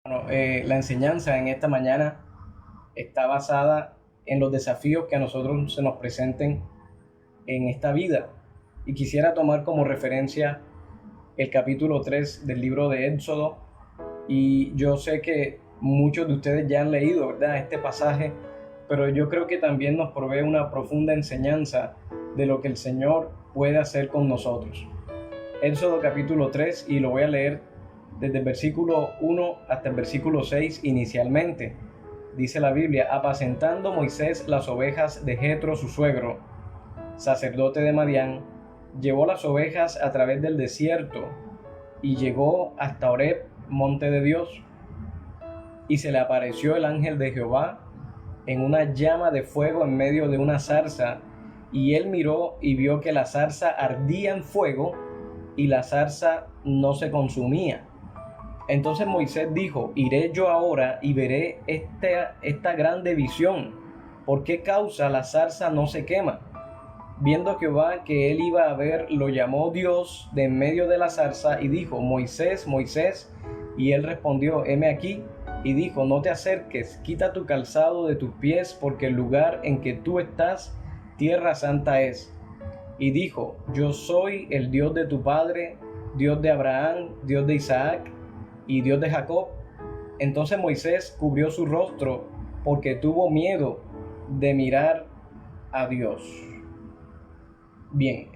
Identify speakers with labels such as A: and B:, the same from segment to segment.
A: Bueno, la enseñanza en esta mañana está basada en los desafíos que a nosotros se nos presenten en esta vida. Y quisiera tomar como referencia el capítulo 3 del libro de Éxodo. Y yo sé que muchos de ustedes ya han leído, ¿verdad?, este pasaje, pero yo creo que también nos provee una profunda enseñanza de lo que el Señor puede hacer con nosotros. Éxodo capítulo 3, y lo voy a leer desde el versículo 1 hasta el versículo 6 inicialmente. Dice la Biblia: apacentando Moisés las ovejas de Jetro su suegro, sacerdote de Madián, llevó las ovejas a través del desierto y llegó hasta Horeb, monte de Dios. Y se le apareció el ángel de Jehová en una llama de fuego en medio de una zarza, y él miró y vio que la zarza ardía en fuego y la zarza no se consumía. Entonces Moisés dijo: iré yo ahora y veré esta grande visión. ¿Por qué causa la zarza no se quema? Viendo Jehová que él iba a ver, lo llamó Dios de en medio de la zarza y dijo: Moisés, Moisés. Y él respondió: heme aquí. Y dijo: no te acerques, quita tu calzado de tus pies, porque el lugar en que tú estás, tierra santa es. Y dijo: yo soy el Dios de tu padre, Dios de Abraham, Dios de Isaac y Dios de Jacob. Entonces Moisés cubrió su rostro porque tuvo miedo de mirar a Dios. Bien,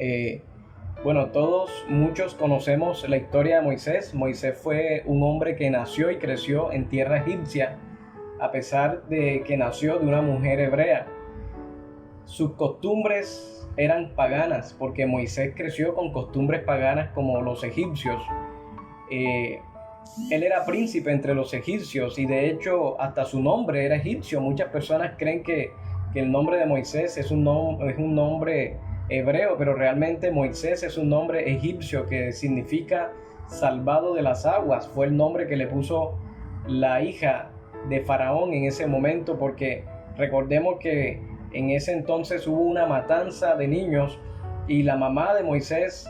A: muchos conocemos la historia de Moisés. Moisés fue un hombre que nació y creció en tierra egipcia, a pesar de que nació de una mujer hebrea. Sus costumbres eran paganas, porque Moisés creció con costumbres paganas como los egipcios. Él era príncipe entre los egipcios y de hecho hasta su nombre era egipcio. Muchas personas creen que el nombre de Moisés es un nombre hebreo, pero realmente Moisés es un nombre egipcio que significa salvado de las aguas. Fue el nombre que le puso la hija de Faraón en ese momento, porque recordemos que en ese entonces hubo una matanza de niños y la mamá de Moisés,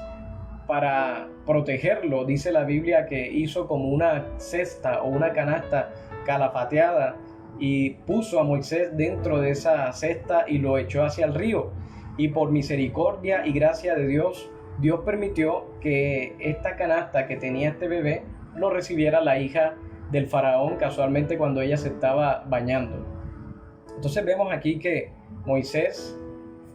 A: para protegerlo, dice la Biblia que hizo como una cesta o una canasta calafateada y puso a Moisés dentro de esa cesta y lo echó hacia el río. Y por misericordia y gracia de Dios, Dios permitió que esta canasta que tenía este bebé lo recibiera la hija del faraón, casualmente cuando ella se estaba bañando. Entonces vemos aquí que Moisés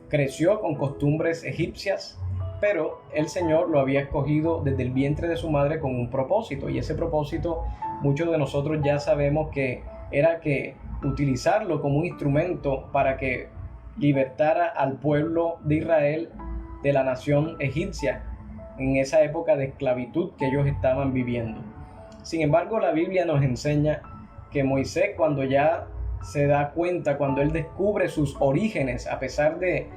A: creció con costumbres egipcias, pero el Señor lo había escogido desde el vientre de su madre con un propósito, y ese propósito muchos de nosotros ya sabemos que era que utilizarlo como un instrumento para que libertara al pueblo de Israel de la nación egipcia en esa época de esclavitud que ellos estaban viviendo. Sin embargo, la Biblia nos enseña que Moisés, cuando ya se da cuenta, cuando él descubre sus orígenes, a pesar de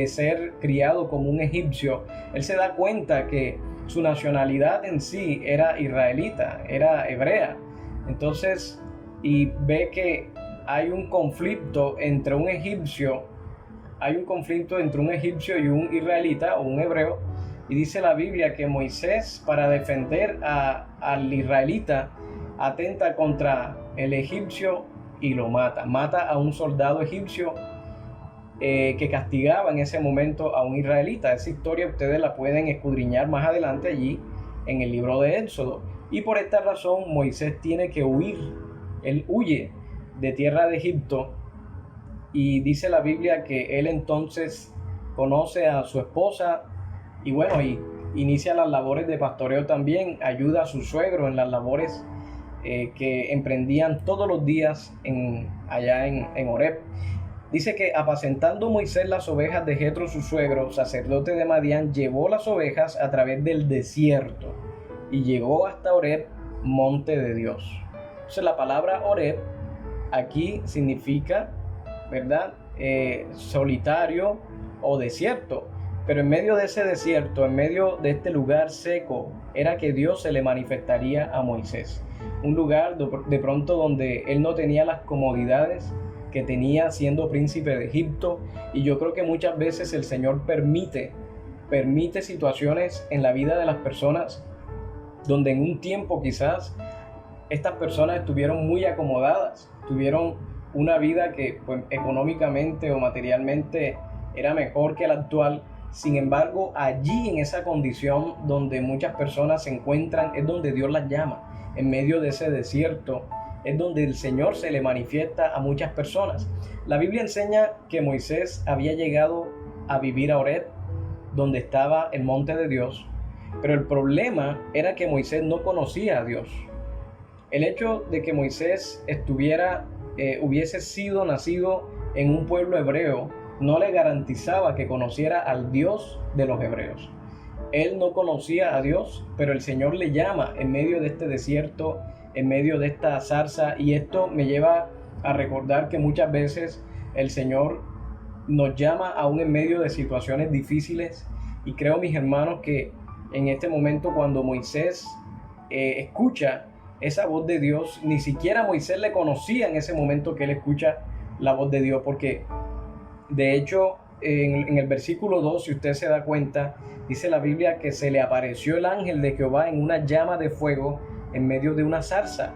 A: ser criado como un egipcio, él se da cuenta que su nacionalidad en sí era israelita, era hebrea. Entonces, y ve que hay un conflicto entre un egipcio y un israelita o un hebreo, y dice la Biblia que Moisés, para defender al israelita, atenta contra el egipcio y lo mata a un soldado egipcio que castigaba en ese momento a un israelita. Esa historia ustedes la pueden escudriñar más adelante allí en el libro de Éxodo. Y por esta razón Moisés tiene que huir. Él huye de tierra de Egipto, y dice la Biblia que él entonces conoce a su esposa y inicia las labores de pastoreo también, ayuda a su suegro en las labores que emprendían todos los días allá en Horeb. Dice que apacentando Moisés las ovejas de Jetro su suegro, sacerdote de Madián, llevó las ovejas a través del desierto y llegó hasta Horeb, monte de Dios. Entonces la palabra Horeb aquí significa, ¿verdad?, solitario o desierto. Pero en medio de ese desierto, en medio de este lugar seco, era que Dios se le manifestaría a Moisés. Un lugar de pronto donde él no tenía las comodidades que tenía siendo príncipe de Egipto. Y yo creo que muchas veces el Señor permite situaciones en la vida de las personas donde en un tiempo quizás estas personas estuvieron muy acomodadas, tuvieron una vida que pues, económicamente o materialmente era mejor que la actual. Sin embargo, allí en esa condición donde muchas personas se encuentran es donde Dios las llama. En medio de ese desierto es donde el Señor se le manifiesta a muchas personas. La Biblia enseña que Moisés había llegado a vivir a Horeb, donde estaba el monte de Dios, pero el problema era que Moisés no conocía a Dios. El hecho de que Moisés hubiese sido nacido en un pueblo hebreo no le garantizaba que conociera al Dios de los hebreos. Él no conocía a Dios, pero el Señor le llama en medio de este desierto, en medio de esta zarza, y esto me lleva a recordar que muchas veces el Señor nos llama aún en medio de situaciones difíciles, y creo, mis hermanos, que en este momento cuando Moisés escucha esa voz de Dios, ni siquiera Moisés le conocía en ese momento que él escucha la voz de Dios, porque de hecho en el versículo 2, si usted se da cuenta, dice la Biblia que se le apareció el ángel de Jehová en una llama de fuego en medio de una zarza.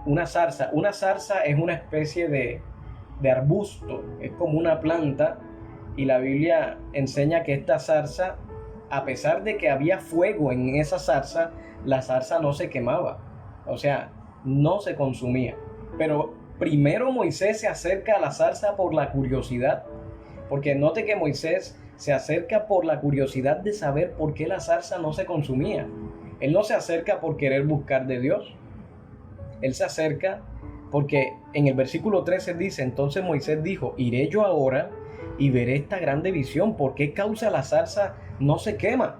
A: Una zarza es una especie de arbusto, es como una planta, y la Biblia enseña que esta zarza, a pesar de que había fuego en esa zarza, la zarza no se quemaba, o sea, no se consumía. Pero primero Moisés se acerca a la zarza por la curiosidad, porque note que Moisés se acerca por la curiosidad de saber por qué la zarza no se consumía. Él no se acerca por querer buscar de Dios. Él se acerca porque en el versículo 13 dice: entonces Moisés dijo, iré yo ahora y veré esta grande visión, ¿por qué causa la zarza no se quema?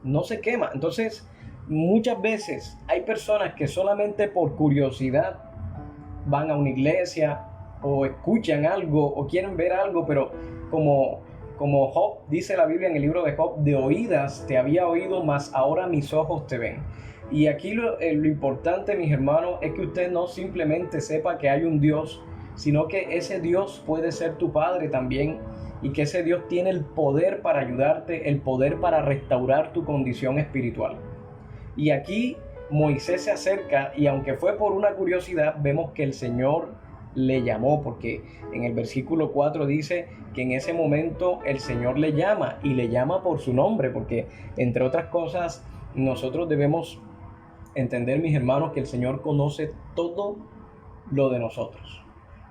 A: No se quema. Entonces, muchas veces hay personas que solamente por curiosidad van a una iglesia o escuchan algo o quieren ver algo, pero como Job, dice la Biblia en el libro de Job, de oídas te había oído, mas ahora mis ojos te ven. Y aquí lo importante, mis hermanos, es que usted no simplemente sepa que hay un Dios, sino que ese Dios puede ser tu Padre también, y que ese Dios tiene el poder para ayudarte, el poder para restaurar tu condición espiritual. Y aquí Moisés se acerca, y aunque fue por una curiosidad, vemos que el Señor le llamó, porque en el versículo 4 dice que en ese momento el Señor le llama, y le llama por su nombre, porque entre otras cosas nosotros debemos entender, mis hermanos, que el Señor conoce todo lo de nosotros.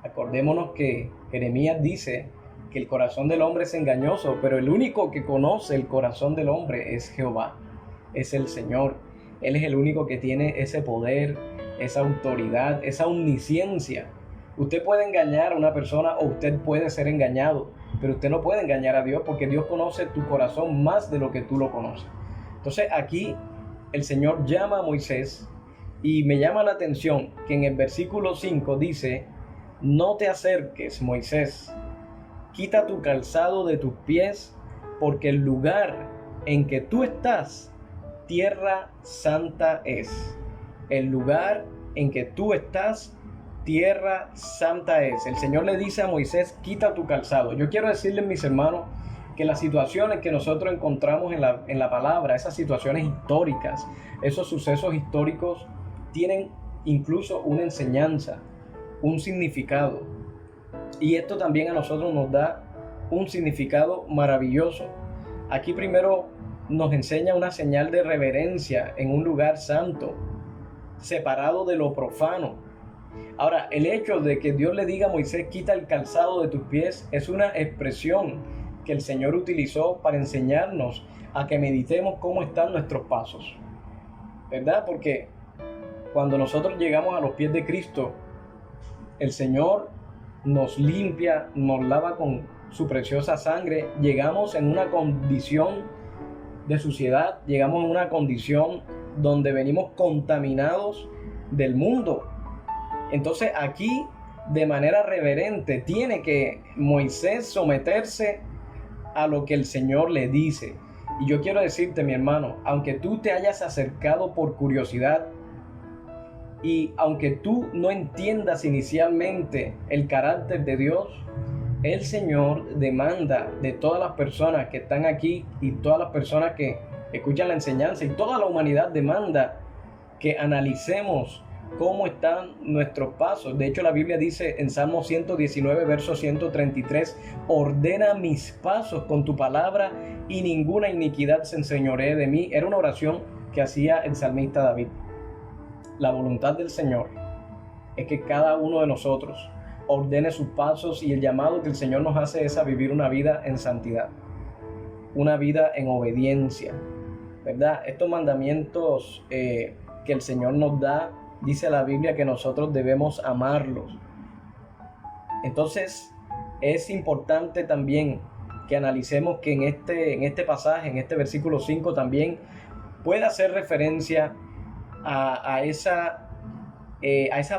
A: Acordémonos que Jeremías dice que el corazón del hombre es engañoso, pero el único que conoce el corazón del hombre es Jehová, es el Señor. Él es el único que tiene ese poder, esa autoridad, esa omnisciencia. Usted puede engañar a una persona o usted puede ser engañado, pero usted no puede engañar a Dios, porque Dios conoce tu corazón más de lo que tú lo conoces. Entonces aquí el Señor llama a Moisés, y me llama la atención que en el versículo 5 dice: no te acerques, Moisés, quita tu calzado de tus pies, porque el lugar en que tú estás, tierra santa es. El lugar en que tú estás, tierra santa es. El Señor le dice a Moisés: quita tu calzado. Yo quiero decirles, mis hermanos, que las situaciones que nosotros encontramos en la palabra, esas situaciones históricas, esos sucesos históricos, tienen incluso una enseñanza, un significado. Y esto también a nosotros nos da un significado maravilloso. Aquí primero nos enseña una señal de reverencia en un lugar santo, separado de lo profano. Ahora, el hecho de que Dios le diga a Moisés: quita el calzado de tus pies, es una expresión que el Señor utilizó para enseñarnos a que meditemos cómo están nuestros pasos, ¿verdad? Porque cuando nosotros llegamos a los pies de Cristo, el Señor nos limpia, nos lava con su preciosa sangre. Llegamos en una condición de suciedad, llegamos en una condición donde venimos contaminados del mundo. Entonces aquí, de manera reverente, tiene que Moisés someterse a lo que el Señor le dice. Y yo quiero decirte, mi hermano, aunque tú te hayas acercado por curiosidad, y aunque tú no entiendas inicialmente el carácter de Dios, el Señor demanda de todas las personas que están aquí, y todas las personas que escuchan la enseñanza, y toda la humanidad demanda que analicemos cómo están nuestros pasos. De hecho, la Biblia dice en Salmo 119, verso 133, ordena mis pasos con tu palabra y ninguna iniquidad se enseñoree de mí. Era una oración que hacía el salmista David. La voluntad del Señor es que cada uno de nosotros ordene sus pasos, y el llamado que el Señor nos hace es a vivir una vida en santidad, una vida en obediencia, ¿verdad? Estos mandamientos que el Señor nos da, dice la Biblia que nosotros debemos amarlos. Entonces es importante también que analicemos que en este pasaje, en este versículo 5 también puede hacer referencia a esa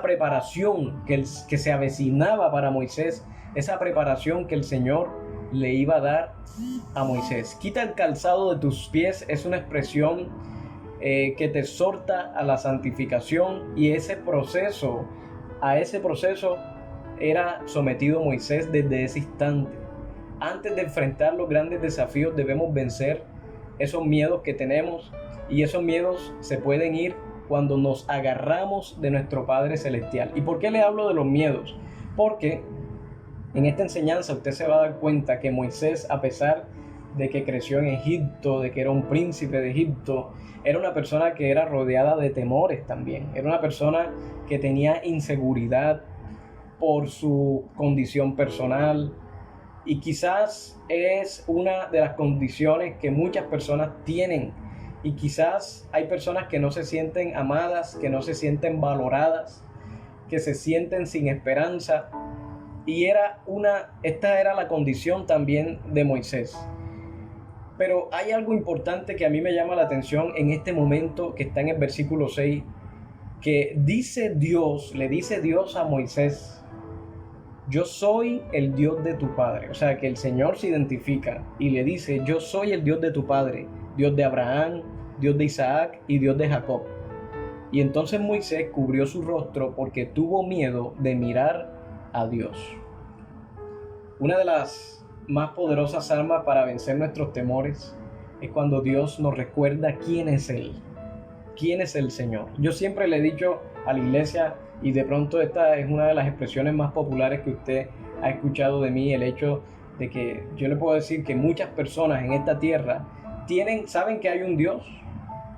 A: preparación que se avecinaba para Moisés, esa preparación que el Señor le iba a dar a Moisés. Quita el calzado de tus pies es una expresión que te exhorta a la santificación, y a ese proceso era sometido Moisés desde ese instante. Antes de enfrentar los grandes desafíos debemos vencer esos miedos que tenemos, y esos miedos se pueden ir cuando nos agarramos de nuestro Padre Celestial. ¿Y por qué le hablo de los miedos? Porque en esta enseñanza usted se va a dar cuenta que Moisés, a pesar de que creció en Egipto, de que era un príncipe de Egipto, era una persona que era rodeada de temores también. Era una persona que tenía inseguridad por su condición personal, y quizás es una de las condiciones que muchas personas tienen. Y quizás hay personas que no se sienten amadas, que no se sienten valoradas, que se sienten sin esperanza. Y esta era la condición también de Moisés. Pero hay algo importante que a mí me llama la atención en este momento, que está en el versículo 6, que le dice Dios a Moisés: yo soy el Dios de tu padre. O sea, que el Señor se identifica y le dice: yo soy el Dios de tu padre, Dios de Abraham, Dios de Isaac y Dios de Jacob. Y entonces Moisés cubrió su rostro porque tuvo miedo de mirar a Dios. Una de las más poderosas armas para vencer nuestros temores es cuando Dios nos recuerda quién es Él, quién es el Señor. Yo siempre le he dicho a la iglesia, y de pronto esta es una de las expresiones más populares que usted ha escuchado de mí, el hecho de que yo le puedo decir que muchas personas en esta tierra saben que hay un Dios,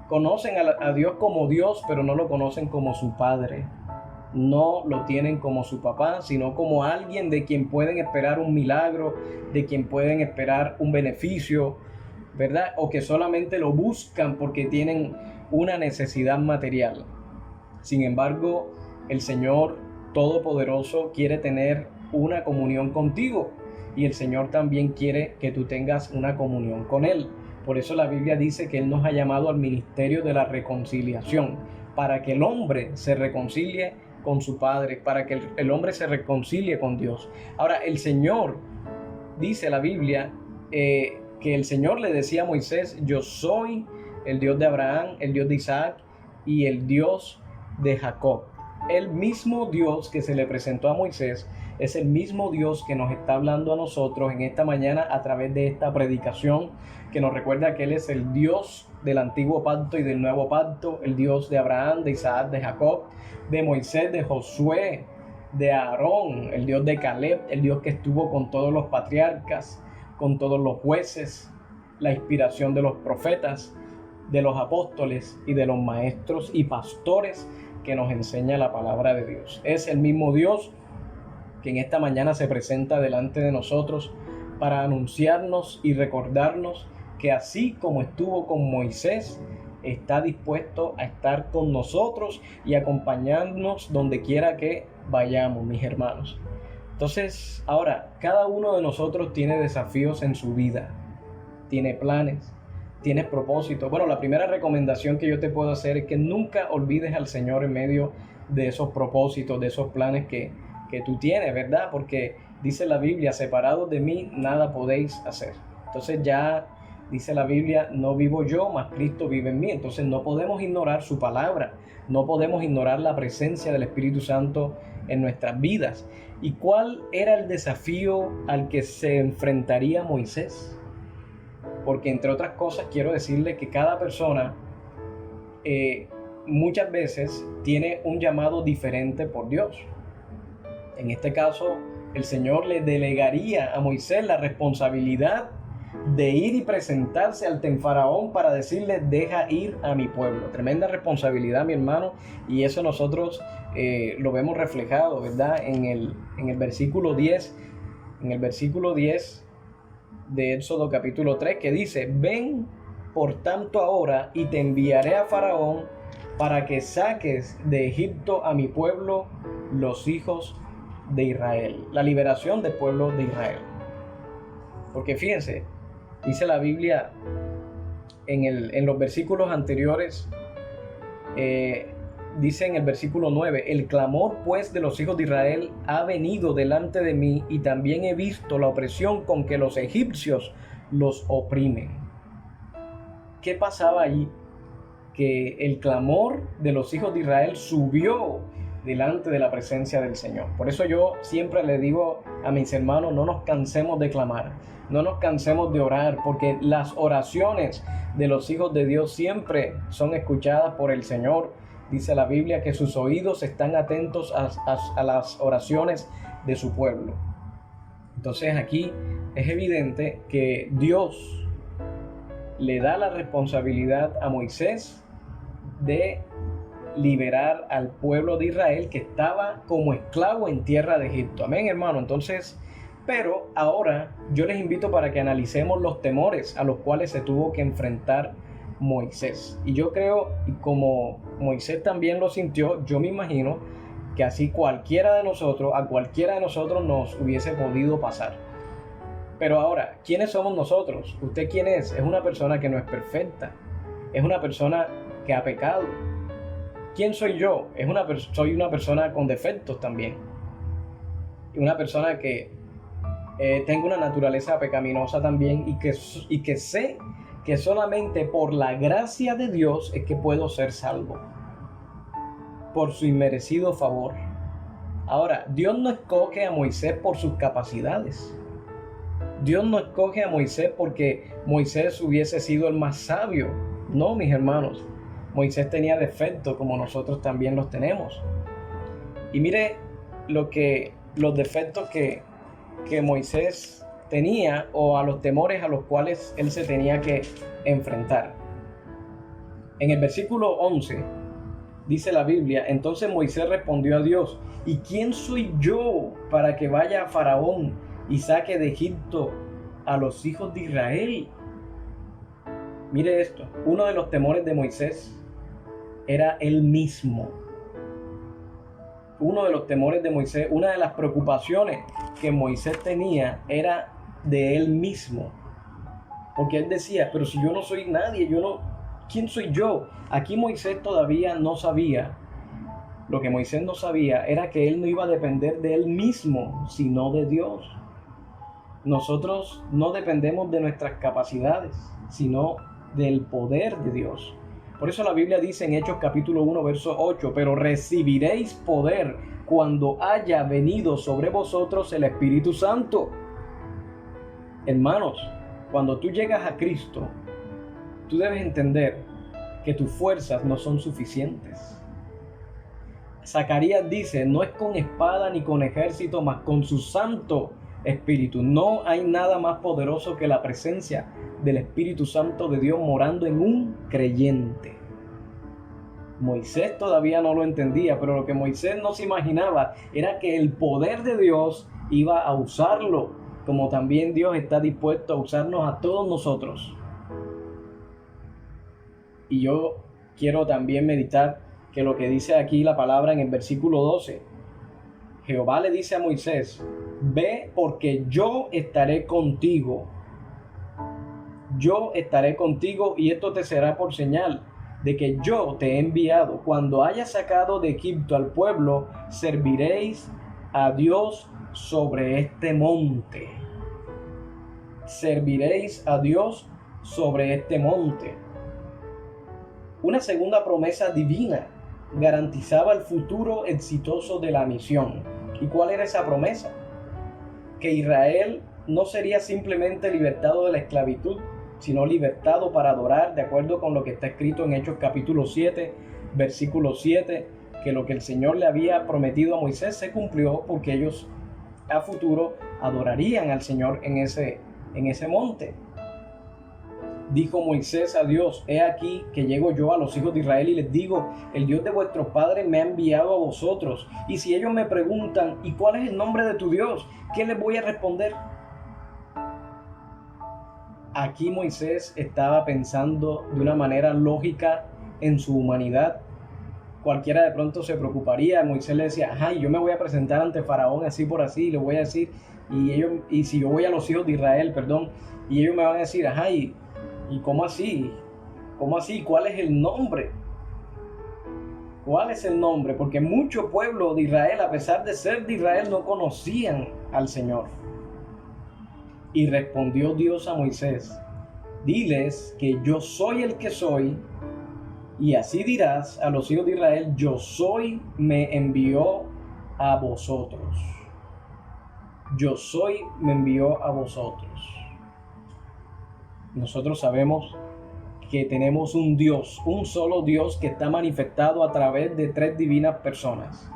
A: conocen a Dios como Dios, pero no lo conocen como su Padre. No lo tienen como su papá, sino como alguien de quien pueden esperar un milagro, de quien pueden esperar un beneficio, ¿verdad? O que solamente lo buscan porque tienen una necesidad material. Sin embargo, el Señor Todopoderoso quiere tener una comunión contigo, y el Señor también quiere que tú tengas una comunión con Él. Por eso la Biblia dice que Él nos ha llamado al ministerio de la reconciliación, para que el hombre se reconcilie con su Padre, para que el hombre se reconcilie con Dios. Ahora, el Señor, dice la Biblia, que el Señor le decía a Moisés: yo soy el Dios de Abraham, el Dios de Isaac y el Dios de Jacob. El mismo Dios que se le presentó a Moisés es el mismo Dios que nos está hablando a nosotros en esta mañana a través de esta predicación, que nos recuerda que Él es el Dios del antiguo pacto y del nuevo pacto, el Dios de Abraham, de Isaac, de Jacob, de Moisés, de Josué, de Aarón, el Dios de Caleb, el Dios que estuvo con todos los patriarcas, con todos los jueces, la inspiración de los profetas, de los apóstoles y de los maestros y pastores que nos enseña la palabra de Dios. Es el mismo Dios que en esta mañana se presenta delante de nosotros para anunciarnos y recordarnos que así como estuvo con Moisés, está dispuesto a estar con nosotros y acompañarnos donde quiera que vayamos, mis hermanos. Entonces, ahora, cada uno de nosotros tiene desafíos en su vida, tiene planes, tienes propósitos. Bueno, la primera recomendación que yo te puedo hacer es que nunca olvides al Señor en medio de esos propósitos, de esos planes que tú tienes, ¿verdad? Porque dice la Biblia: separados de mí nada podéis hacer. Entonces ya dice la Biblia: no vivo yo, mas Cristo vive en mí. Entonces no podemos ignorar su palabra, no podemos ignorar la presencia del Espíritu Santo en nuestras vidas. ¿Y cuál era el desafío al que se enfrentaría Moisés? Porque entre otras cosas quiero decirle que cada persona muchas veces tiene un llamado diferente por Dios. En este caso, el Señor le delegaría a Moisés la responsabilidad de ir y presentarse ante Faraón para decirle: deja ir a mi pueblo. Tremenda responsabilidad, mi hermano, y eso nosotros lo vemos reflejado, ¿verdad? En el versículo 10, de Éxodo capítulo 3, que dice: ven por tanto ahora y te enviaré a Faraón para que saques de Egipto a mi pueblo, los hijos de Israel. La liberación del pueblo de Israel. Porque fíjense, dice la Biblia en los versículos anteriores, dice en el versículo 9: el clamor pues de los hijos de Israel ha venido delante de mí, y también he visto la opresión con que los egipcios los oprimen. ¿Qué pasaba allí? Que el clamor de los hijos de Israel subió delante de la presencia del Señor. Por eso yo siempre le digo a mis hermanos: no nos cansemos de clamar, no nos cansemos de orar, porque las oraciones de los hijos de Dios siempre son escuchadas por el Señor. Dice la Biblia que sus oídos están atentos a las oraciones de su pueblo. Entonces aquí es evidente que Dios le da la responsabilidad a Moisés de liberar al pueblo de Israel, que estaba como esclavo en tierra de Egipto. Amén, hermano. Entonces, pero ahora yo les invito para que analicemos los temores a los cuales se tuvo que enfrentar Moisés. Y yo creo, y como Moisés también lo sintió, yo me imagino que así a cualquiera de nosotros nos hubiese podido pasar. Pero ahora, ¿quiénes somos nosotros? ¿Usted quién es? Es una persona que no es perfecta. Es una persona que ha pecado. ¿Quién soy yo? Soy una persona con defectos también. Una persona que tengo una naturaleza pecaminosa también, y que sé que solamente por la gracia de Dios es que puedo ser salvo. Por su inmerecido favor. Ahora, Dios no escoge a Moisés por sus capacidades. Dios no escoge a Moisés porque Moisés hubiese sido el más sabio. No, mis hermanos. Moisés tenía defectos como nosotros también los tenemos. Y mire los defectos que Moisés tenía, o a los temores a los cuales él se tenía que enfrentar. En el versículo 11 dice la Biblia: entonces Moisés respondió a Dios: ¿y quién soy yo para que vaya a Faraón y saque de Egipto a los hijos de Israel? Mire esto, uno de los temores de Moisés era él mismo. Uno de los temores de Moisés, una de las preocupaciones que Moisés tenía era de él mismo. Porque él decía: pero si yo no soy nadie, ¿quién soy yo? Aquí Moisés todavía no sabía. Lo que Moisés no sabía era que él no iba a depender de él mismo, sino de Dios. Nosotros no dependemos de nuestras capacidades, sino del poder de Dios. Por eso la Biblia dice en Hechos capítulo 1, verso 8: pero recibiréis poder cuando haya venido sobre vosotros el Espíritu Santo. Hermanos, cuando tú llegas a Cristo, tú debes entender que tus fuerzas no son suficientes. Zacarías dice: no es con espada ni con ejército, mas con su Santo Espíritu. No hay nada más poderoso que la presencia del Espíritu Santo de Dios morando en un creyente. Moisés todavía no lo entendía, pero lo que Moisés no se imaginaba era que el poder de Dios iba a usarlo, como también Dios está dispuesto a usarnos a todos nosotros. Y yo quiero también meditar que lo que dice aquí la palabra en el versículo 12: Jehová le dice a Moisés: ve, porque yo estaré contigo. Yo estaré contigo, y esto te será por señal de que yo te he enviado. Cuando hayas sacado de Egipto al pueblo, serviréis a Dios sobre este monte. Serviréis a Dios sobre este monte. Una segunda promesa divina garantizaba el futuro exitoso de la misión. ¿Y cuál era esa promesa? Que Israel no sería simplemente libertado de la esclavitud, sino libertado para adorar, de acuerdo con lo que está escrito en Hechos capítulo 7, versículo 7, que lo que el Señor le había prometido a Moisés se cumplió, porque ellos a futuro adorarían al Señor en ese monte. Dijo Moisés a Dios: he aquí que llego yo a los hijos de Israel y les digo: el Dios de vuestros padres me ha enviado a vosotros. Y si ellos me preguntan: ¿y cuál es el nombre de tu Dios?, ¿qué les voy a responder? Aquí Moisés estaba pensando de una manera lógica en su humanidad. Cualquiera de pronto se preocuparía. Moisés le decía: ajá, yo me voy a presentar ante Faraón así por así, y le voy a decir, y si yo voy a los hijos de Israel, y ellos me van a decir: ajá, ¿y cómo así? ¿Cómo así? ¿Cuál es el nombre? ¿Cuál es el nombre? Porque mucho pueblo de Israel, a pesar de ser de Israel, no conocían al Señor. Y respondió Dios a Moisés: diles que yo soy el que soy, y así dirás a los hijos de Israel: yo soy, me envió a vosotros. Yo soy, me envió a vosotros. Nosotros sabemos que tenemos un Dios, un solo Dios, que está manifestado a través de 3 divinas personas.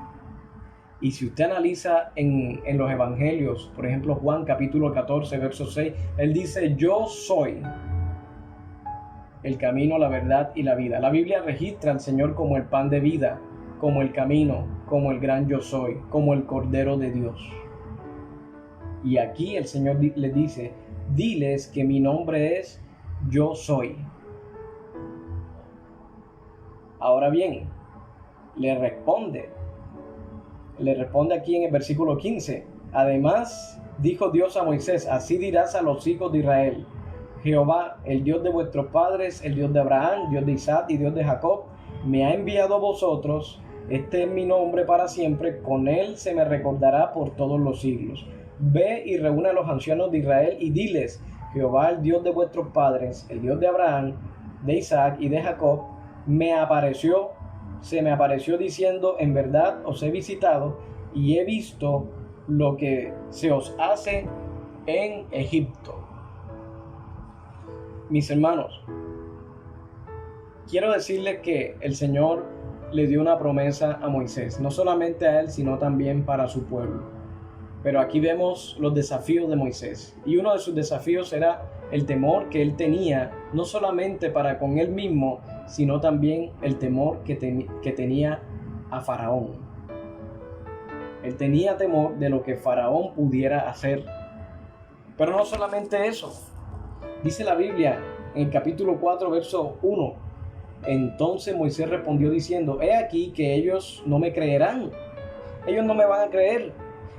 A: Y si usted analiza en los evangelios, por ejemplo Juan capítulo 14, verso 6, él dice: yo soy el camino, la verdad y la vida. La Biblia registra al Señor como el pan de vida, como el camino, como el gran yo soy, como el Cordero de Dios. Y aquí el Señor le dice: diles que mi nombre es Yo Soy. Ahora bien, le responde aquí en el versículo 15: además dijo Dios a Moisés: así dirás a los hijos de Israel: Jehová, el Dios de vuestros padres, el Dios de Abraham, Dios de Isaac y Dios de Jacob, me ha enviado a vosotros. Este es mi nombre para siempre, con él se me recordará por todos los siglos. Ve y reúne a los ancianos de Israel y diles: Jehová, el Dios de vuestros padres, el Dios de Abraham, de Isaac y de Jacob, se me apareció diciendo: en verdad os he visitado y he visto lo que se os hace en Egipto. Mis hermanos, quiero decirles que el Señor le dio una promesa a Moisés, no solamente a él, sino también para su pueblo. Pero aquí vemos los desafíos de Moisés, y uno de sus desafíos era el temor que él tenía, no solamente para con él mismo, sino también el temor que tenía a Faraón. Él tenía temor de lo que Faraón pudiera hacer. Pero no solamente eso. Dice la Biblia en el capítulo 4, verso 1: entonces Moisés respondió diciendo: he aquí que ellos no me creerán. Ellos no me van a creer.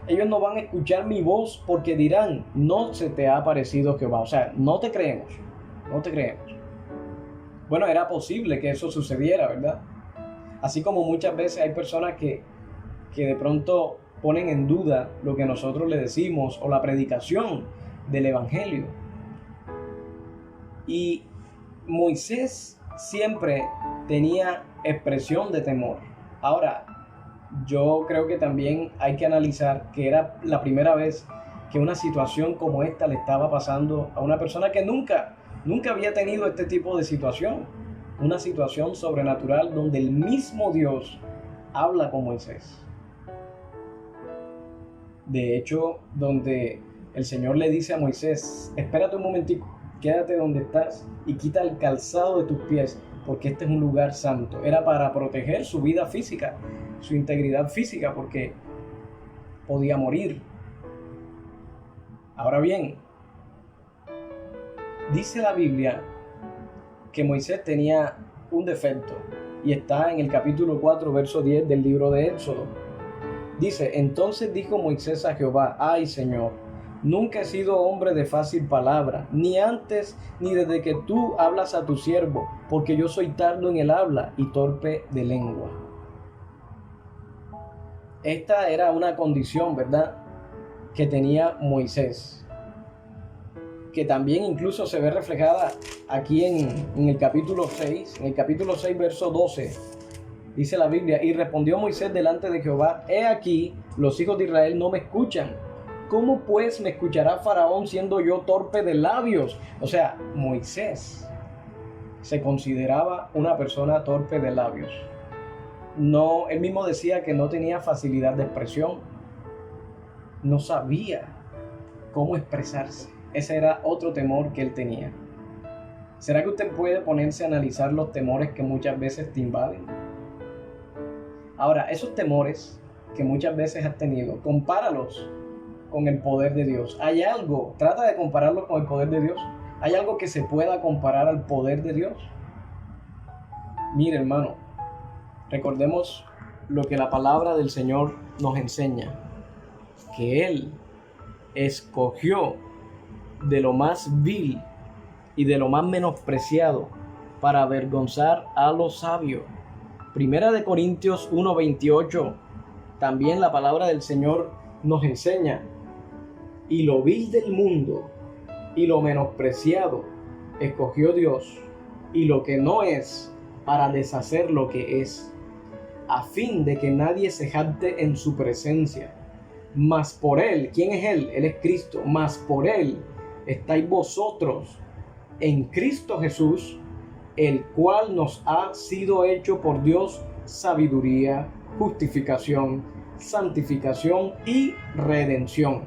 A: Ellos no van a escuchar mi voz, porque dirán: no se te ha aparecido Jehová. O sea, no te creemos. No te creemos. Bueno, era posible que eso sucediera, ¿verdad? Así como muchas veces hay personas que de pronto ponen en duda lo que nosotros le decimos o la predicación del evangelio. Y Moisés siempre tenía expresión de temor. Ahora, yo creo que también hay que analizar que era la primera vez que una situación como esta le estaba pasando a una persona que nunca había tenido este tipo de situación. Una situación sobrenatural donde el mismo Dios habla con Moisés. De hecho, donde el Señor le dice a Moisés: espérate un momentico, quédate donde estás y quita el calzado de tus pies, porque este es un lugar santo. Era para proteger su vida física, su integridad física, porque podía morir. Ahora bien, dice la Biblia que Moisés tenía un defecto, y está en el capítulo 4, verso 10 del libro de Éxodo. Dice: entonces dijo Moisés a Jehová: ay, Señor, nunca he sido hombre de fácil palabra, ni antes ni desde que tú hablas a tu siervo, porque yo soy tardo en el habla y torpe de lengua. Esta era una condición, ¿verdad?, que tenía Moisés, que también incluso se ve reflejada aquí en el capítulo 6, verso 12. Dice la Biblia: y respondió Moisés delante de Jehová: he aquí, los hijos de Israel no me escuchan. ¿Cómo pues me escuchará Faraón siendo yo torpe de labios? O sea, Moisés se consideraba una persona torpe de labios. No, él mismo decía que no tenía facilidad de expresión, no sabía cómo expresarse. Ese era otro temor que él tenía. ¿Será que usted puede ponerse a analizar los temores que muchas veces te invaden? Ahora, esos temores que muchas veces has tenido, compáralos con el poder de Dios. ¿Hay algo? Trata de compararlo con el poder de Dios. ¿Hay algo que se pueda comparar al poder de Dios? Mire, hermano, recordemos lo que la palabra del Señor nos enseña, que Él escogió de lo más vil y de lo más menospreciado para avergonzar a los sabios. Primera de Corintios 1:28, también la palabra del Señor nos enseña: y lo vil del mundo y lo menospreciado escogió Dios, y lo que no es, para deshacer lo que es, a fin de que nadie se jacte en su presencia. Mas por Él, ¿quién es Él? Él es Cristo. Mas por Él estáis vosotros en Cristo Jesús, el cual nos ha sido hecho por Dios sabiduría, justificación, santificación y redención,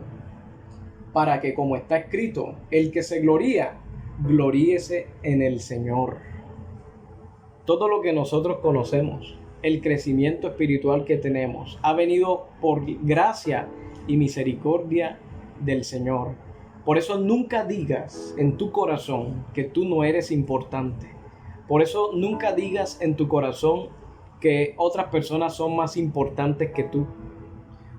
A: para que, como está escrito, el que se gloría, gloríese en el Señor. Todo lo que nosotros conocemos, el crecimiento espiritual que tenemos, ha venido por gracia y misericordia del Señor. Por eso nunca digas en tu corazón que tú no eres importante. Por eso nunca digas en tu corazón que otras personas son más importantes que tú.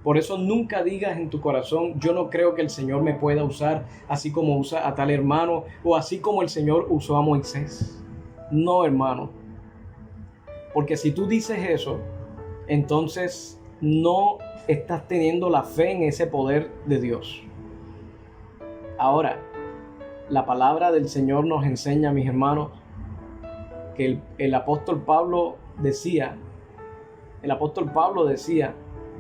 A: Por eso nunca digas en tu corazón: yo no creo que el Señor me pueda usar así como usa a tal hermano, o así como el Señor usó a Moisés. No, hermano. Porque si tú dices eso, entonces no estás teniendo la fe en ese poder de Dios. Ahora, la palabra del Señor nos enseña, mis hermanos, que el apóstol Pablo decía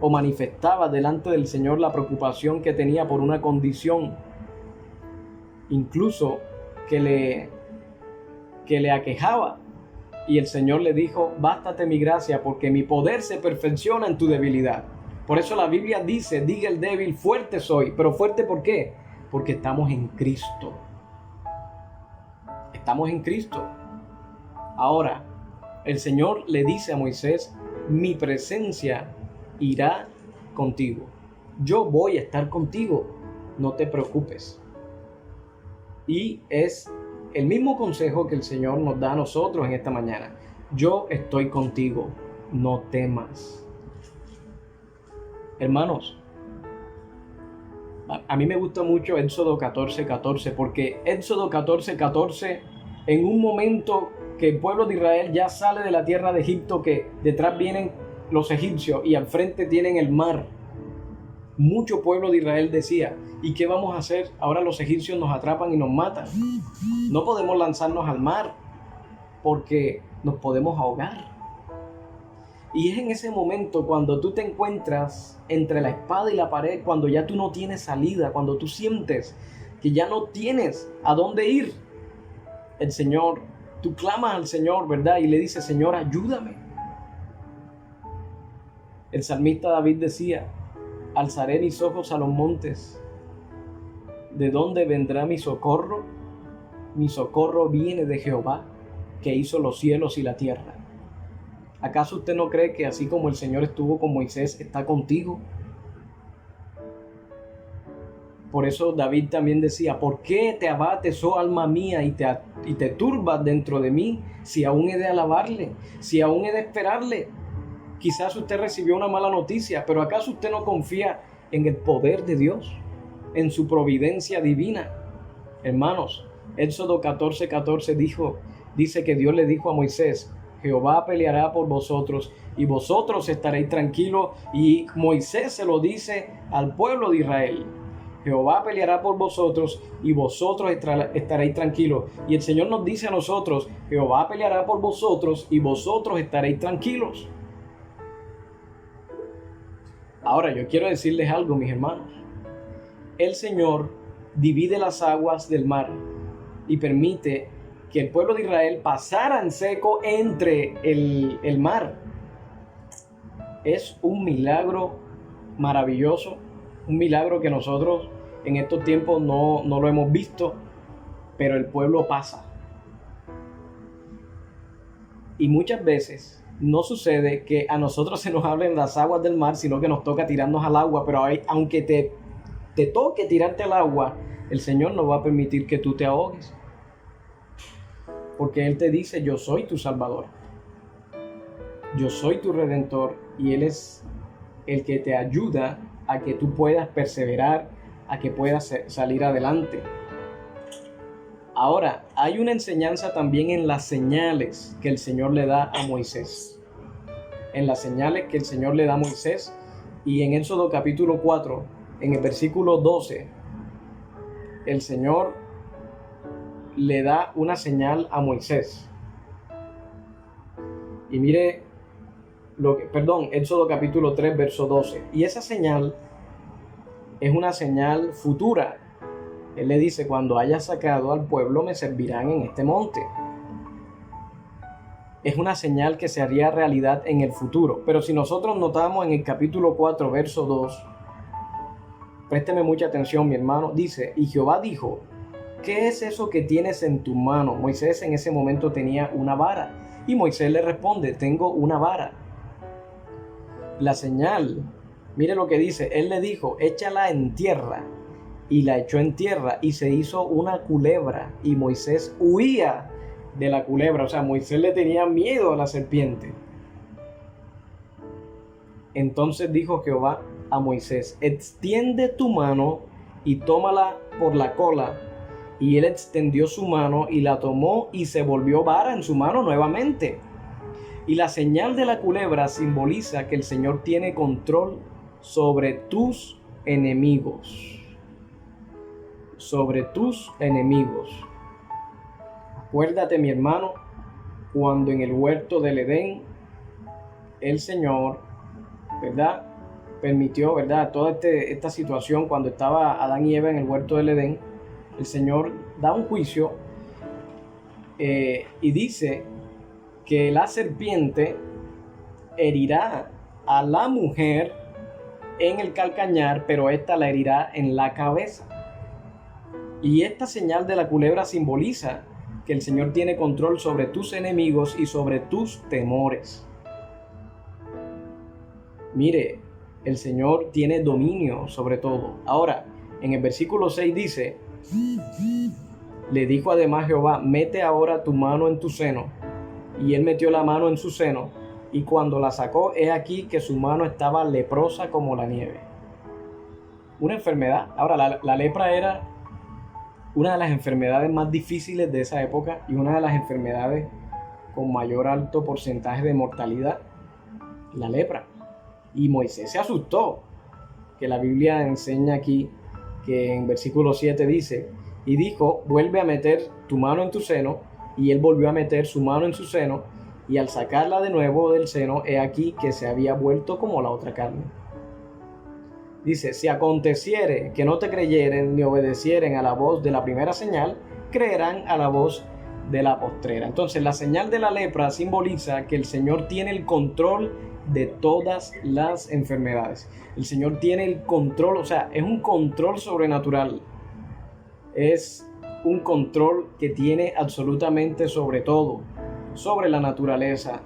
A: o manifestaba delante del Señor la preocupación que tenía por una condición, incluso que le aquejaba. Y el Señor le dijo: bástate mi gracia, porque mi poder se perfecciona en tu debilidad. Por eso la Biblia dice: diga el débil, fuerte soy. ¿Pero fuerte por qué? Porque estamos en Cristo. Estamos en Cristo. Ahora, el Señor le dice a Moisés: mi presencia irá contigo. Yo voy a estar contigo. No te preocupes. Y es el mismo consejo que el Señor nos da a nosotros en esta mañana. Yo estoy contigo, no temas. Hermanos, a mí me gusta mucho Éxodo 14:14, porque Éxodo 14:14, en un momento que el pueblo de Israel ya sale de la tierra de Egipto, que detrás vienen los egipcios y al frente tienen el mar, mucho pueblo de Israel decía: ¿y qué vamos a hacer? Ahora los egipcios nos atrapan y nos matan. No podemos lanzarnos al mar porque nos podemos ahogar. Y es en ese momento, cuando tú te encuentras entre la espada y la pared, cuando ya tú no tienes salida, cuando tú sientes que ya no tienes a dónde ir, el Señor, tú clamas al Señor, ¿verdad? Y le dices: Señor, ayúdame. El salmista David decía: alzaré mis ojos a los montes. ¿De dónde vendrá mi socorro? Mi socorro viene de Jehová, que hizo los cielos y la tierra. ¿Acaso usted no cree que así como el Señor estuvo con Moisés, está contigo? Por eso David también decía: ¿por qué te abates, oh alma mía, y te turbas dentro de mí? Si aún he de alabarle, si aún he de esperarle. Quizás usted recibió una mala noticia, pero ¿acaso usted no confía en el poder de Dios, en su providencia divina? Hermanos, Éxodo 14:14 dice que Dios le dijo a Moisés: Jehová peleará por vosotros y vosotros estaréis tranquilos. Y Moisés se lo dice al pueblo de Israel: Jehová peleará por vosotros y vosotros estaréis tranquilos. Y el Señor nos dice a nosotros: Jehová peleará por vosotros y vosotros estaréis tranquilos. Ahora, yo quiero decirles algo, mis hermanos. El Señor divide las aguas del mar y permite que el pueblo de Israel pasara en seco entre el mar. Es un milagro maravilloso, un milagro que nosotros en estos tiempos no lo hemos visto, pero el pueblo pasa. Y muchas veces no sucede que a nosotros se nos abren las aguas del mar, sino que nos toca tirarnos al agua, pero aunque te toque tirarte al agua, el Señor no va a permitir que tú te ahogues. Porque Él te dice, yo soy tu Salvador. Yo soy tu Redentor y Él es el que te ayuda a que tú puedas perseverar, a que puedas salir adelante. Ahora, hay una enseñanza también en las señales que el Señor le da a Moisés. En las señales que el Señor le da a Moisés. Y en Éxodo capítulo 4, en el versículo 12, el Señor le da una señal a Moisés. Y mire Éxodo capítulo 3, verso 12. Y esa señal es una señal futura. Él le dice, cuando haya sacado al pueblo me servirán en este monte. Es una señal que se haría realidad en el futuro. Pero si nosotros notamos en el capítulo 4, verso 2, présteme mucha atención, mi hermano, dice, y Jehová dijo, ¿qué es eso que tienes en tu mano? Moisés en ese momento tenía una vara. Y Moisés le responde, tengo una vara. La señal, mire lo que dice, él le dijo, échala en tierra. Y la echó en tierra y se hizo una culebra. Y Moisés huía de la culebra. O sea, Moisés le tenía miedo a la serpiente. Entonces dijo Jehová a Moisés, extiende tu mano y tómala por la cola. Y él extendió su mano y la tomó y se volvió vara en su mano nuevamente. Y la señal de la culebra simboliza que el Señor tiene control sobre tus enemigos. Sobre tus enemigos. Acuérdate, mi hermano, cuando en el huerto del Edén el Señor, ¿verdad?, permitió, ¿verdad?, toda esta situación cuando estaba Adán y Eva en el huerto del Edén, el Señor da un juicio y dice que la serpiente herirá a la mujer en el calcañar, pero esta la herirá en la cabeza. Y esta señal de la culebra simboliza que el Señor tiene control sobre tus enemigos y sobre tus temores. Mire, el Señor tiene dominio sobre todo. Ahora, en el versículo 6 dice, le dijo además Jehová, mete ahora tu mano en tu seno. Y él metió la mano en su seno, y cuando la sacó, he aquí que su mano estaba leprosa como la nieve. Una enfermedad. Ahora, la lepra era una de las enfermedades más difíciles de esa época y una de las enfermedades con mayor alto porcentaje de mortalidad, la lepra. Y Moisés se asustó, que la Biblia enseña aquí que en versículo 7 dice, y dijo, vuelve a meter tu mano en tu seno, y él volvió a meter su mano en su seno, y al sacarla de nuevo del seno, he aquí que se había vuelto como la otra carne. Dice, si aconteciere que no te creyeren ni obedecieren a la voz de la primera señal, creerán a la voz de la postrera. Entonces, la señal de la lepra simboliza que el Señor tiene el control de todas las enfermedades. El Señor tiene el control, o sea, es un control sobrenatural. Es un control que tiene absolutamente sobre todo, sobre la naturaleza,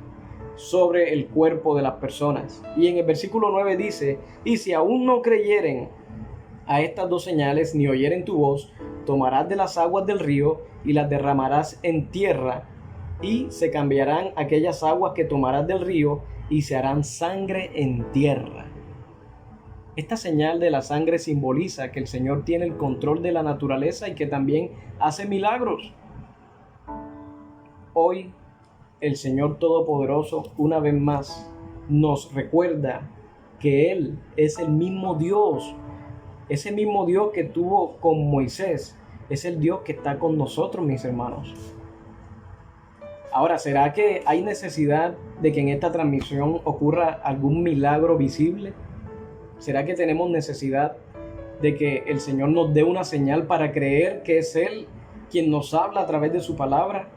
A: sobre el cuerpo de las personas. Y en el versículo 9 dice, y si aún no creyeren a estas dos señales, ni oyeren tu voz, tomarás de las aguas del río y las derramarás en tierra, y se cambiarán aquellas aguas que tomarás del río y se harán sangre en tierra. Esta señal de la sangre simboliza que el Señor tiene el control de la naturaleza y que también hace milagros. Hoy el Señor Todopoderoso una vez más nos recuerda que Él es el mismo Dios. Ese mismo Dios que tuvo con Moisés es el Dios que está con nosotros, mis hermanos. Ahora, ¿será que hay necesidad de que en esta transmisión ocurra algún milagro visible? ¿Será que tenemos necesidad de que el Señor nos dé una señal para creer que es Él quien nos habla a través de su palabra?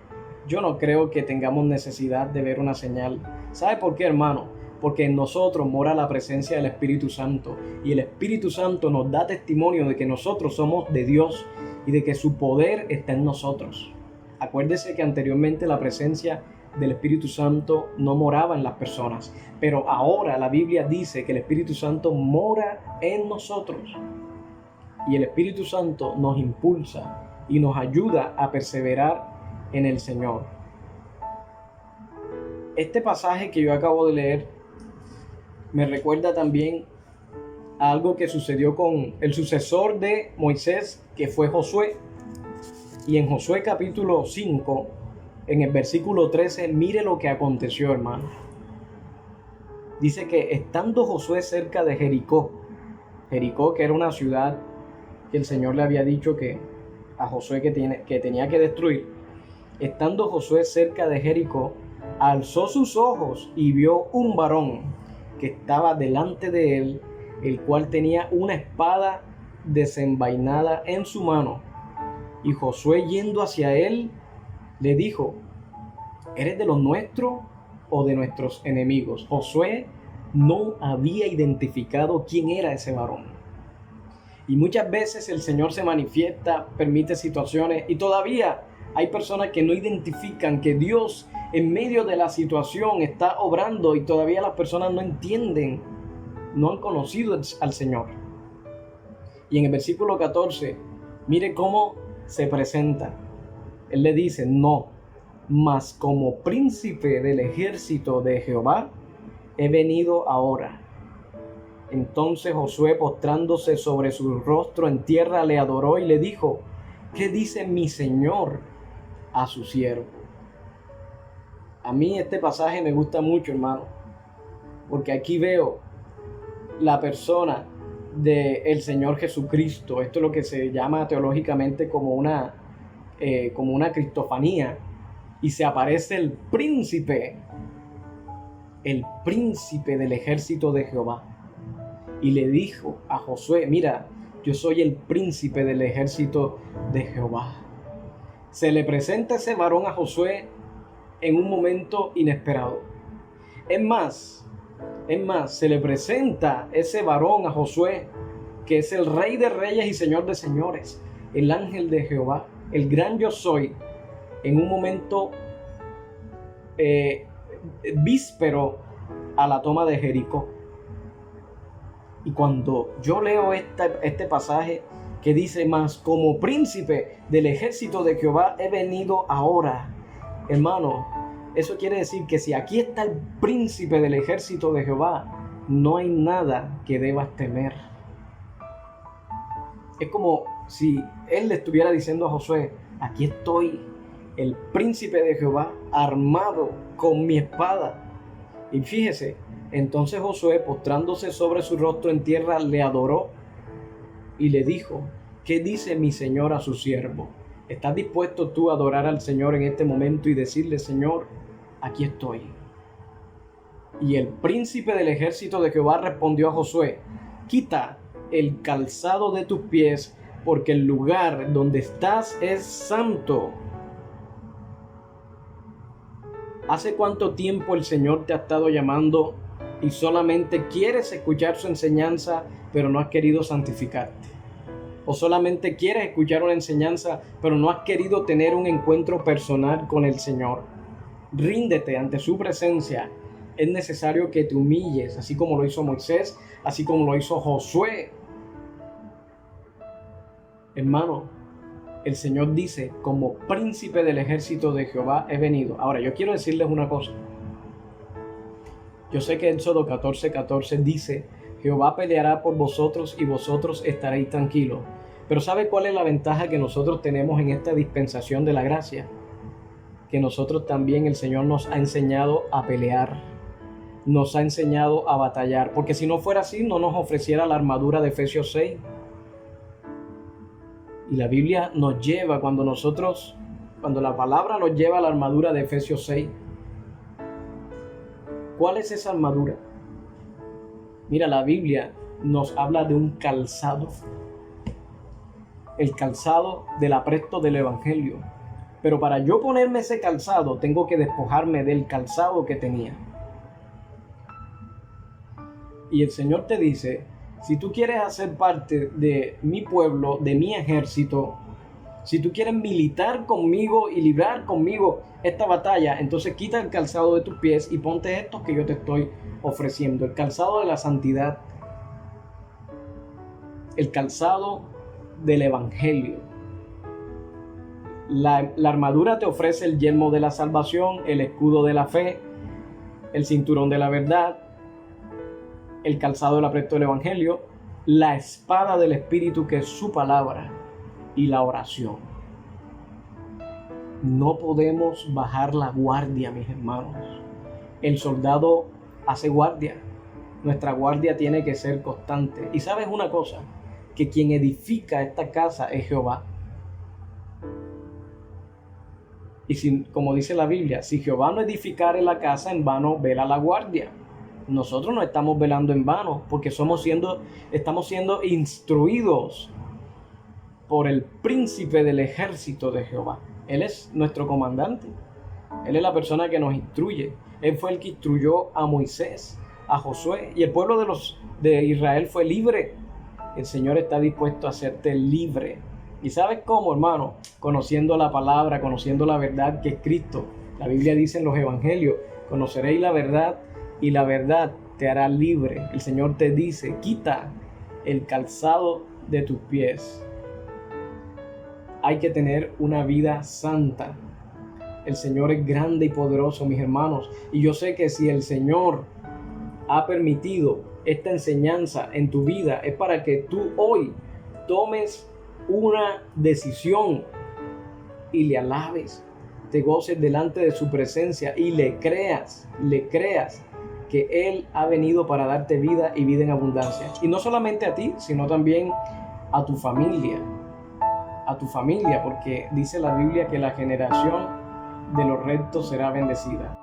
A: Yo no creo que tengamos necesidad de ver una señal. ¿Sabe por qué, hermano? porque en nosotros mora la presencia del Espíritu Santo, y el Espíritu Santo nos da testimonio de que nosotros somos de Dios y de que su poder está en nosotros. Acuérdese que anteriormente la presencia del Espíritu Santo no moraba en las personas, pero ahora la Biblia dice que el Espíritu Santo mora en nosotros, y el Espíritu Santo nos impulsa y nos ayuda a perseverar en el Señor. Este pasaje que yo acabo de leer me recuerda también a algo que sucedió con el sucesor de Moisés, que fue Josué. Y en Josué capítulo 5, en el versículo 13, mire lo que aconteció, hermano. Dice que estando Josué cerca de Jericó, que era una ciudad que el Señor le había dicho a Josué que tenía que destruir, estando Josué cerca de Jericó, alzó sus ojos y vio un varón que estaba delante de él, el cual tenía una espada desenvainada en su mano. Y Josué, yendo hacia él, le dijo: ¿eres de los nuestros o de nuestros enemigos? Josué no había identificado quién era ese varón. Y muchas veces el Señor se manifiesta, permite situaciones, y todavía hay personas que no identifican que Dios en medio de la situación está obrando, y todavía las personas no entienden, no han conocido al Señor. Y en el versículo 14, mire cómo se presenta. Él le dice: no, mas como príncipe del ejército de Jehová he venido ahora. Entonces Josué, postrándose sobre su rostro en tierra, le adoró y le dijo: ¿qué dice mi señor a su siervo? A mí este pasaje me gusta mucho, hermano, porque aquí veo la persona del Señor Jesucristo. Esto es lo que se llama teológicamente como una cristofanía, y se aparece el príncipe del ejército de Jehová, y le dijo a Josué: mira, yo soy el príncipe del ejército de Jehová. Se le presenta ese varón a Josué en un momento inesperado. Es más, se le presenta ese varón a Josué, que es el Rey de Reyes y Señor de Señores, el ángel de Jehová, el gran yo soy, en un momento víspero a la toma de Jericó. Y cuando yo leo este pasaje que dice: mas como príncipe del ejército de Jehová he venido ahora, hermano, eso quiere decir que si aquí está el príncipe del ejército de Jehová, no hay nada que debas temer. Es como si él le estuviera diciendo a Josué: aquí estoy, el príncipe de Jehová, armado con mi espada. Y fíjese, entonces Josué, postrándose sobre su rostro en tierra, le adoró y le dijo: ¿qué dice mi señor a su siervo? ¿Estás dispuesto tú a adorar al Señor en este momento y decirle: Señor, aquí estoy? Y el príncipe del ejército de Jehová respondió a Josué: quita el calzado de tus pies, porque el lugar donde estás es santo. ¿Hace cuánto tiempo el Señor te ha estado llamando y solamente quieres escuchar su enseñanza, pero no has querido santificarte? ¿O solamente quieres escuchar una enseñanza, pero no has querido tener un encuentro personal con el Señor? Ríndete ante su presencia. Es necesario que te humilles, así como lo hizo Moisés, así como lo hizo Josué. Hermano, el Señor dice: como príncipe del ejército de Jehová he venido. Ahora, yo quiero decirles una cosa. Yo sé que Éxodo 14:14 dice: Jehová peleará por vosotros y vosotros estaréis tranquilos. Pero ¿sabe cuál es la ventaja que nosotros tenemos en esta dispensación de la gracia? Que nosotros también, el Señor nos ha enseñado a pelear, nos ha enseñado a batallar, porque si no fuera así, no nos ofreciera la armadura de Efesios 6. Y la Biblia nos lleva, cuando la palabra nos lleva a la armadura de Efesios 6. ¿Cuál es esa armadura? Mira, la Biblia nos habla de un calzado, el calzado del apresto del Evangelio. Pero para yo ponerme ese calzado, tengo que despojarme del calzado que tenía. Y el Señor te dice, si tú quieres hacer parte de mi pueblo, de mi ejército, si tú quieres militar conmigo y librar conmigo esta batalla, entonces quita el calzado de tus pies y ponte estos que yo te estoy ofreciendo. El calzado de la santidad, el calzado del evangelio. La armadura te ofrece el yelmo de la salvación, el escudo de la fe, el cinturón de la verdad, el calzado del apresto del evangelio, la espada del Espíritu, que es su palabra, y la oración. No podemos bajar la guardia, mis hermanos. El soldado hace guardia. Nuestra guardia tiene que ser constante. Y sabes una cosa, que quien edifica esta casa es Jehová. Y si, como dice la Biblia, si Jehová no edificare la casa, en vano vela la guardia. Nosotros no estamos velando en vano, porque estamos siendo instruidos por el príncipe del ejército de Jehová. Él es nuestro comandante. Él es la persona que nos instruye. Él fue el que instruyó a Moisés, a Josué, y el pueblo de Israel fue libre. El Señor está dispuesto a hacerte libre. ¿Y sabes cómo, hermano? Conociendo la palabra, conociendo la verdad que es Cristo. La Biblia dice en los evangelios, conoceréis la verdad y la verdad te hará libre. El Señor te dice, quita el calzado de tus pies. Hay que tener una vida santa. El Señor es grande y poderoso, mis hermanos. Y yo sé que si el Señor ha permitido esta enseñanza en tu vida, es para que tú hoy tomes una decisión y le alabes, te goces delante de su presencia y le creas que Él ha venido para darte vida y vida en abundancia. Y no solamente a ti, sino también a tu familia, porque dice la Biblia que la generación de los rectos será bendecida.